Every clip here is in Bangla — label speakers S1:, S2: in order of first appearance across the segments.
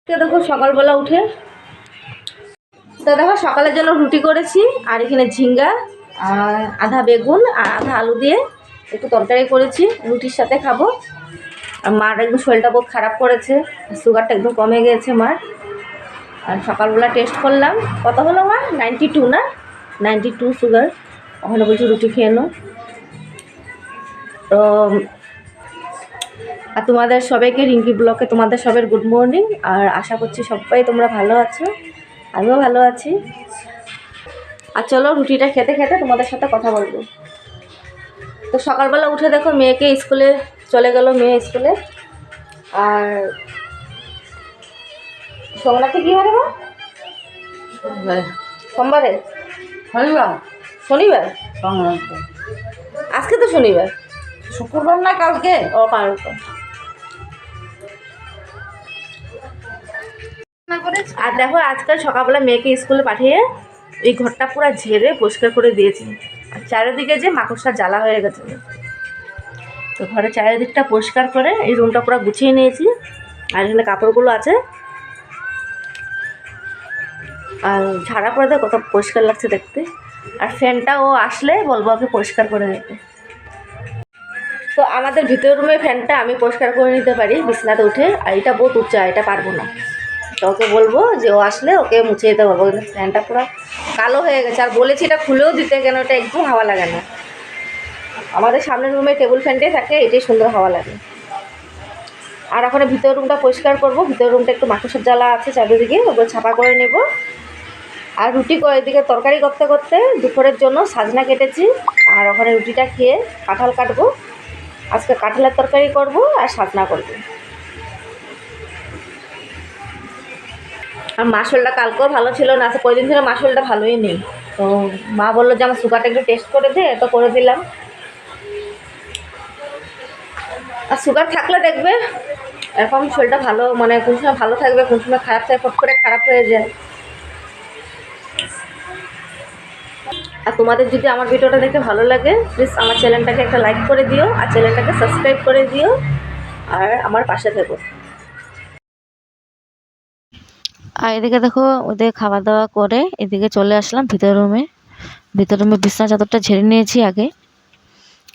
S1: দেখো সকালবেলা উঠে তো দেখো সকালের জন্য রুটি করেছি আর এখানে ঝিঙ্গা আর আধা বেগুন আর আধা আলু দিয়ে একটু তরকারি করেছি, রুটির সাথে খাবো। আর মার একদম শরীরটা বহুত খারাপ করেছে, সুগারটা একদম কমে গিয়েছে মার। আর সকালবেলা টেস্ট করলাম, কত হলো মা? 92 না? 92 সুগার। ওখানে বলছি রুটি খেয়ে নো। তো আর তোমাদের সবাইকে রিঙ্কি ব্লকে তোমাদের সবার গুড মর্নিং। আর আশা করছি সবাই তোমরা ভালো আছো, আমিও ভালো আছি। আর চলো রুটিটা খেতে খেতে তোমাদের সাথে কথা বলবো। তো সকালবেলা উঠে দেখো মেয়েকে স্কুলে চলে গেল, মেয়ে স্কুলে। আর সোমনাথে কী বারে মা? সোমবারে?
S2: শনিবার।
S1: শনিবার? আজকে তো শনিবার।
S2: শুক্রবার না কালকে?
S1: ও কালকে। আর দেখো আজকাল সকালবেলা মেয়েকে স্কুলে পাঠিয়ে এই ঘরটা পুরো ঝেড়ে পরিষ্কার করে দিয়েছি। আর চারিদিকে যে মাকড়সার জ্বালা হয়ে গেছে, তো ঘরের চারিদিকটা পরিষ্কার করে এই রুমটা পুরো গুছিয়ে নিয়েছি। আর এখানে কাপড়গুলো আছে, আর ঝাড়া পরে দেখো কত পরিষ্কার লাগছে দেখতে। আর ফ্যানটা ও আসলে বলবো ওকে পরিষ্কার করে দিতে। তো আমাদের ভিতরের রুমে ফ্যানটা আমি পরিষ্কার করে নিতে পারি বিছনাতে উঠে, আর এটা বহুত উচ্চা, এটা পারবো না। তো ওকে বলবো যে ও আসলে ওকে মুছে দিতে বলবো, কিন্তু ফ্যানটা পুরো কালো হয়ে গেছে। আর বলেছি এটা খুলেও দিতে, কেন এটা একদম হাওয়া লাগে না। আমাদের সামনের রুমে টেবিল ফ্যানটাই থাকে, এটাই সুন্দর হাওয়া লাগে। আর ওখানে ভিতরের রুমটা পরিষ্কার করবো। ভিতরের রুমটা একটু মাকড়সার জ্বালা আছে চারিদিকে, ওগুলো ছাপা করে নেব। আর রুটি করে এদিকে তরকারি করতে করতে দুপুরের জন্য সাজনা কেটেছি। আর ওখানে রুটিটা খেয়ে কাঁঠাল কাটবো। আজকে কাঁঠালের তরকারি করব আর সাজনা করব। আর মাসলটা কালকেও ভালো ছিল না, আজকে কয়দিন ধরে মাসলটা ভালোই নেই। তো মা বললো যে আমার সুগারটা একটু টেস্ট করে দে, তো করে দিলাম। আর সুগার থাকলে দেখবে এখন শরীরটা ভালো, মানে কোন সময় ভালো থাকবে কোন সময় খারাপ থাকবে, ফট করে খারাপ হয়ে যায়। আর তোমাদের যদি আমার ভিডিওটা দেখে ভালো লাগে প্লিজ আমার চ্যানেলটাকে একটা লাইক করে দিও, আর চ্যানেলটাকে সাবস্ক্রাইব করে দিও, আর আমার পাশে থেকো। আর এদিকে দেখো ওদের খাওয়া দাওয়া করে এদিকে চলে আসলাম ভিতর রুমে। ভিতর রুমে বিছনা চাদরটা ঝেড়ে নিয়েছি, আগে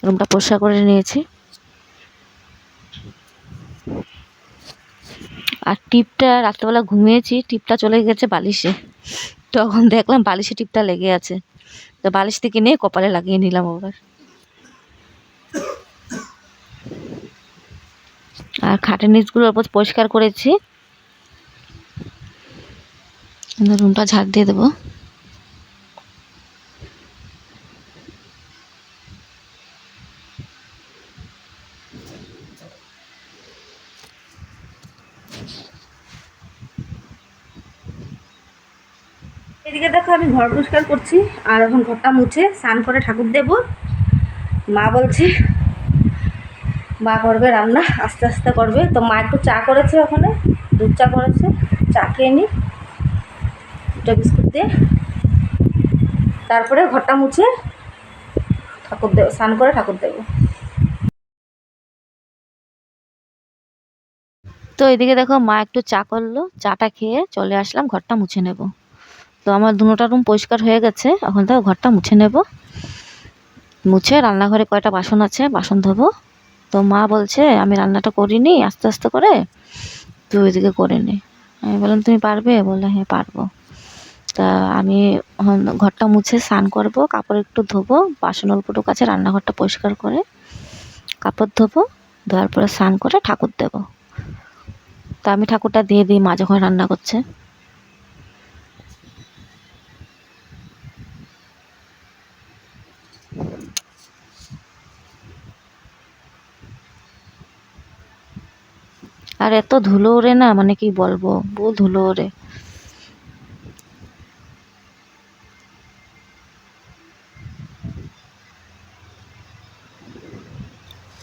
S1: রুমটা পরিষ্কার করে নিয়েছি। আর টিপটা রাত্রেবেলা ঘুমিয়েছি, টিপটা চলে গেছে বালিশে। তখন দেখলাম বালিশে টিপটা লেগে আছে, তো বালিশ থেকে নিয়ে কপালে লাগিয়ে নিলাম আবার। আর খাটের নিচগুলোর উপর পরিষ্কার করেছি। রুমটা ঝাড় দিয়ে দেবো। এদিকে দেখো আমি ঘর পরিষ্কার করছি, আর এখন ঘরটা মুছে স্নান করে ঠাকুর দেব। মা বলছে মা করবে রান্না, আস্তে আস্তে করবে। তো মা একটু চা করেছে, ওখানে দুধ চা করেছে, চা খেয়ে নিই দুটো বিস্কুট দিয়ে। তারপরে ঘরটা মুছে ঠাকুর দেব, স্নান করে ঠাকুর দেব। তো এদিকে দেখো মা একটু চা করলো, চাটা খেয়ে চলে আসলাম ঘরটা মুছে নেব। তো আমার দুটোটা রুম পরিষ্কার হয়ে গেছে, এখন তো ঘরটা মুছে নেব। মুছে রান্নাঘরে কয়টা বাসন আছে বাসন ধোবো। তো মা বলছে আমি রান্নাটা করিনি, আস্তে আস্তে করে তুই ওইদিকে করে নে। আমি বললাম তুমি পারবে? বললে হ্যাঁ পারবো। তা আমি ঘরটা মুছে স্নান করবো, কাপড় একটু ধোবো, বাসন অল্পটুকু আছে, রান্নাঘরটা পরিষ্কার করে কাপড় ধোবো, ধোয়ার পরে স্নান করে ঠাকুর দেবো। তা আমি ঠাকুরটা দিয়ে দিই মা যখন রান্না করছে। আর এত ধুলো ওড়ে না, মানে কি বলবো, বহু ধুলো ওড়ে।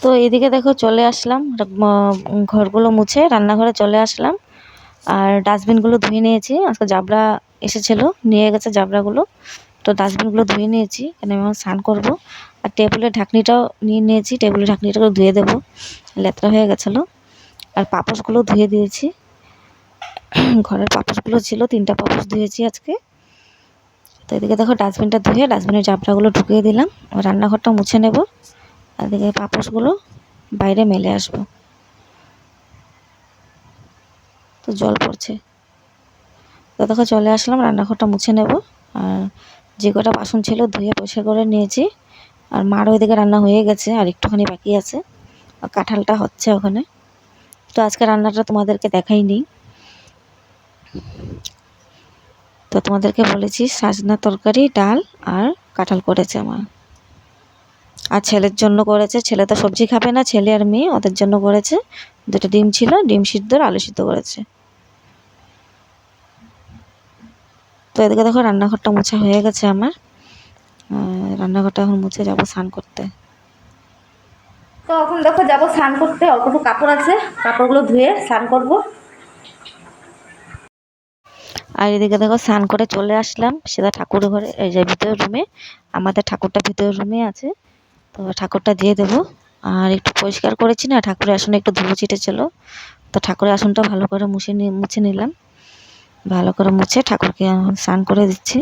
S1: তো এদিকে দেখো চলে আসলাম ঘরগুলো মুছে রান্নাঘরে চলে আসলাম। আর ডাস্টবিনগুলো ধুয়ে নিয়েছি, আজকে জাবরা এসেছিলো নিয়ে গেছে জাবরাগুলো। তো ডাস্টবিনগুলো ধুয়ে নিয়েছি, কেন আমি এখন স্নান করবো। আর টেবিলের ঢাকনিটাও নিয়ে নিয়েছি, টেবিলের ঢাকনিটাও ধুয়ে দেবো, লেত্রা হয়ে গেছিলো। আর পাপোশগুলো ধুয়ে দিয়েছি।
S3: ঘরের পাপোশগুলো ছিল, 3টা পাপোশ ধুয়েছি আজকে। তো এদিকে দেখো ডাস্টবিনটা ধুয়ে ডাস্টবিনের জাবড়াগুলো ঢুকিয়ে দিলাম, রান্নাঘরটা মুছে নেব, আর এদিকে পাপোশগুলো বাইরে মেলে আসবো। তো জল পড়ছে, তো দেখো চলে আসলাম, রান্নাঘরটা মুছে নেব। আর যে কটা বাসন ছিল ধুয়ে পরিষ্কার করে নিয়েছি। আর মার ওইদিকে রান্না হয়ে গেছে, আর একটুখানি বাকি আছে, আর কাঁঠালটা হচ্ছে ওখানে। তো আজকে রান্নাটা তোমাদেরকে দেখাইনি, তো তোমাদেরকে বলেছি সাজনা তরকারি, ডাল আর কাঁঠাল করেছে মা। আর ছেলের জন্য করেছে, ছেলে তো সবজি খাবে না, ছেলে আর মেয়ে, ওদের জন্য করেছে। 2টা ডিম ছিল, ডিম সিদ্ধ আর আলু সিদ্ধ করেছে। তো এদিকে দেখো রান্নাঘরটা মোছা হয়ে গেছে আমার। রান্নাঘরটা এখন মুছে যাবো স্নান করতে।
S1: তো এখন দেখো যাবো স্নান করতে, অল্প একটু কাপড় আছে, কাপড়গুলো ধুয়ে স্নান করব।
S3: আর এদিকে দেখো স্নান করে চলে আসলাম সেটা ঠাকুর ঘরে, এই যে ভিতরের রুমে। আমাদের ঠাকুরটা ভিতরের রুমে আছে, তো ঠাকুরটা দিয়ে দেবো। আর একটু পরিষ্কার করেছি না, ঠাকুরের আসনে একটু ধুলো ছিটেছিল, তো ঠাকুরের আসনটা ভালো করে মুছে নিলাম। ভালো করে মুছে ঠাকুরকে এখন স্নান করে দিচ্ছি।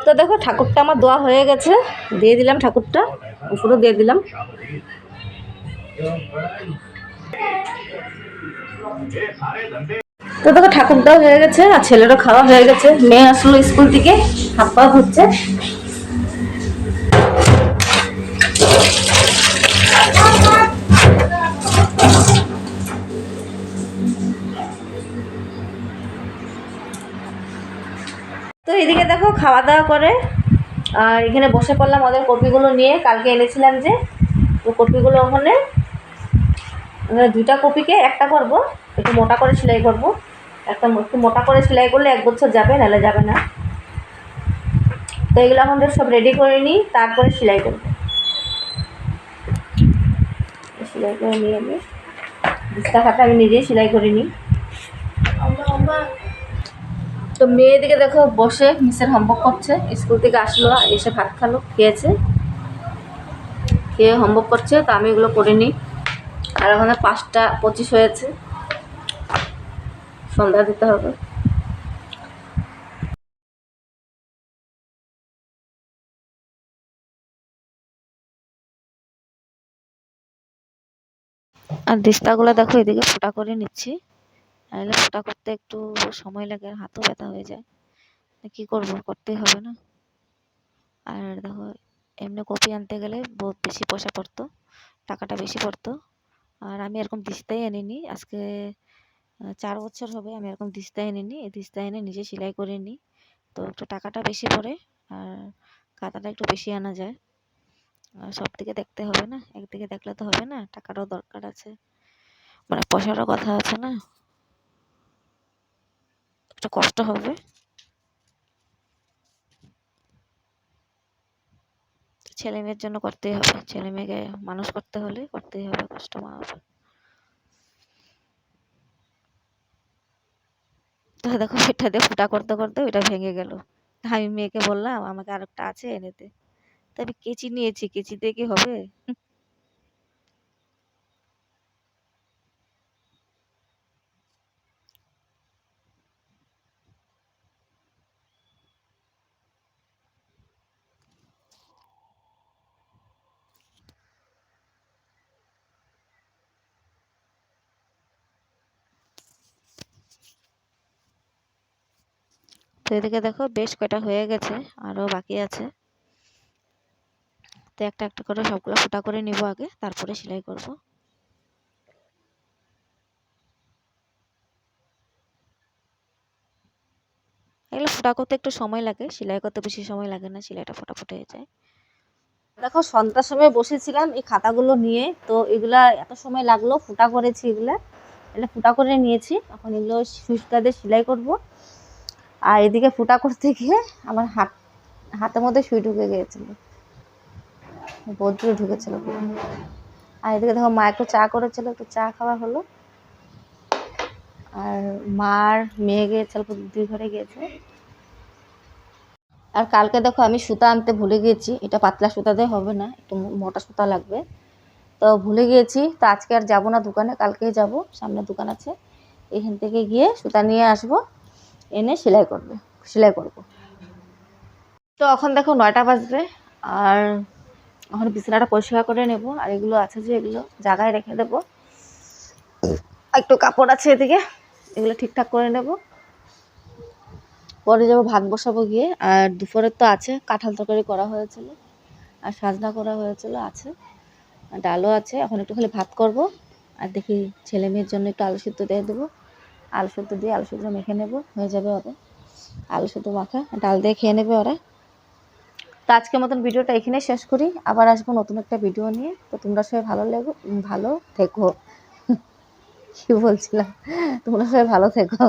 S1: তো দেখো ঠাকুরটা আমার দোয়া হয়ে গেছে, দিয়ে দিলাম ঠাকুরটা, ওষুধও দিয়ে দিলাম। তো দেখো ঠাকুরটাও হয়ে গেছে, আর ছেলেরও খাওয়া হয়ে গেছে। মেয়ে আসলো স্কুল থেকে, হাত পা ধুচ্ছে। তো এদিকে দেখো খাওয়া দাওয়া করে, আর এখানে বসে পড়লাম ওদের কপিগুলো নিয়ে, কালকে এনেছিলাম যে, তো কপিগুলো ওখানে 2টা কপিকে একটা করব, একটু মোটা করে সেলাই করব। একটু মোটা করে সেলাই করলে 1 বছর যাবে, নাহলে যাবে না। তো এগুলো আমাদের সব রেডি করে নিই, তারপরে সেলাই করব। সেলাই করে নিয়ে আমি দিস্তা খাতা আমি নিজেই সেলাই করে নিই। তো মেয়ে দিকে দেখো বসে মিসের হোমওয়ার্ক করছে, স্কুল থেকে আসলো, এসে ভাত খালো, খেয়েছে, খেয়ে হোমওয়ার্ক করছে, তো আমি এগুলো করে নিই। আর ওখানে 5টা 25 হয়েছে, সন্ধ্যা দিতে হবে।
S3: আর দিস্তাগুলো দেখো এদিকে ফোঁটা করে নিচ্ছি, নাহলে ফোঁটা করতে একটু সময় লাগে, আর হাতও ব্যথা হয়ে যায়। কি করব, করতেই হবে না। আর দেখো এমনি কপি আনতে গেলে বহুত বেশি পয়সা পড়তো, টাকাটা বেশি পড়তো। আর আমি এরকম দিস্তাই আনিনি, আজকে 4 বছর হবে আমি এরকম দিস্তাই আনিনি। এই দিস্তা এনে নিজে সেলাই করে নিই, তো একটু টাকাটা বেশি পড়ে, আর কাঁথাটা একটু বেশি আনা যায়। আর সব দিকে দেখতে হবে না, একদিকে দেখলে তো হবে না, টাকাটাও দরকার আছে, মানে পয়সারও কথা আছে না, একটু কষ্ট হবে। ছেলে মেয়ের জন্য করতেই হবে, ছেলে মেয়েকে মানুষ করতে হলে করতেই হবে, কষ্ট মা হবে। তো দেখো এটা দিয়ে ফুটা করতে করতে ওইটা ভেঙে গেল। আমি মেয়েকে বললাম আমাকে আরেকটা আছে এনে দে, তবে কেচি নিয়েছি, কেচি দিয়ে কি হবে। তো এদিকে দেখো বেশ কয়টা হয়ে গেছে, আরও বাকি আছে। তো একটা একটা করে সবগুলো ফুটা করে নিব আগে, তারপরে সেলাই করব। এগুলো ফুটা করতে একটু সময় লাগে, সেলাই করতে বেশি সময় লাগে না, সেলাইটা ফটাফট হয়ে যায়। দেখো সন্ধ্যার সময় বসেছিলাম এই খাতাগুলো নিয়ে, তো এগুলা এত সময় লাগলো, ফুটা করেছি এগুলা, এটা ফুটা করে নিয়েছি। এখন এগুলো সুই সুতা দিয়ে সেলাই করব। আর এদিকে ফুটা করতে গিয়ে আমার হাতের মধ্যে সুই ঢুকে গিয়েছিল, বজ্র ঢুকেছিল পুরো। আর এদিকে দেখো মা একটু চা করেছিল, একটু চা খাওয়া হলো। আর মার মেয়ে গিয়েছিল, দুই ঘরে গিয়েছে। আর কালকে দেখো আমি সুতা আনতে ভুলে গিয়েছি, এটা পাতলা সুতা দিয়ে হবে না, একটু মোটা সুতা লাগবে, তো ভুলে গিয়েছি। তো আজকে আর যাবো না দোকানে, কালকেই যাব, সামনে দোকান আছে, এখান থেকে গিয়ে সুতা নিয়ে আসব, এনে সেলাই করব। তো এখন দেখো 9টা বাজবে, আর এখন বিছানাটা পরিষ্কার করে নেব। আর এগুলো আছে যে এগুলো জায়গায় রেখে দেব, একটু কাপড় আছে এদিকে, এগুলো ঠিকঠাক করে নেব। পরে যাব ভাত বসাবো গিয়ে। আর দুপুরের তো আছে, কাঁঠাল তরকারি করা হয়েছিল, আর সাজনা করা হয়েছিল আছে, আর ডালও আছে। এখন একটু খালি ভাত করব, আর দেখি ছেলে মেয়ের জন্য একটু আলু সিদ্ধ দিয়ে দেবো, আলু সিদ্ধ দিয়ে আলু সিদ্ধ মেখে নেব, হয়ে যাবে ওরা আলু সিদ্ধ মাখা, ডাল দিয়ে খেয়ে নেবে ওরা। তো আজকের মতন ভিডিওটা এখানেই শেষ করি, আবার আসবো নতুন একটা ভিডিও নিয়ে। তো তোমরা সবাই ভালো থেকো কি বলছিলাম, তোমরা সবাই ভালো থেকো।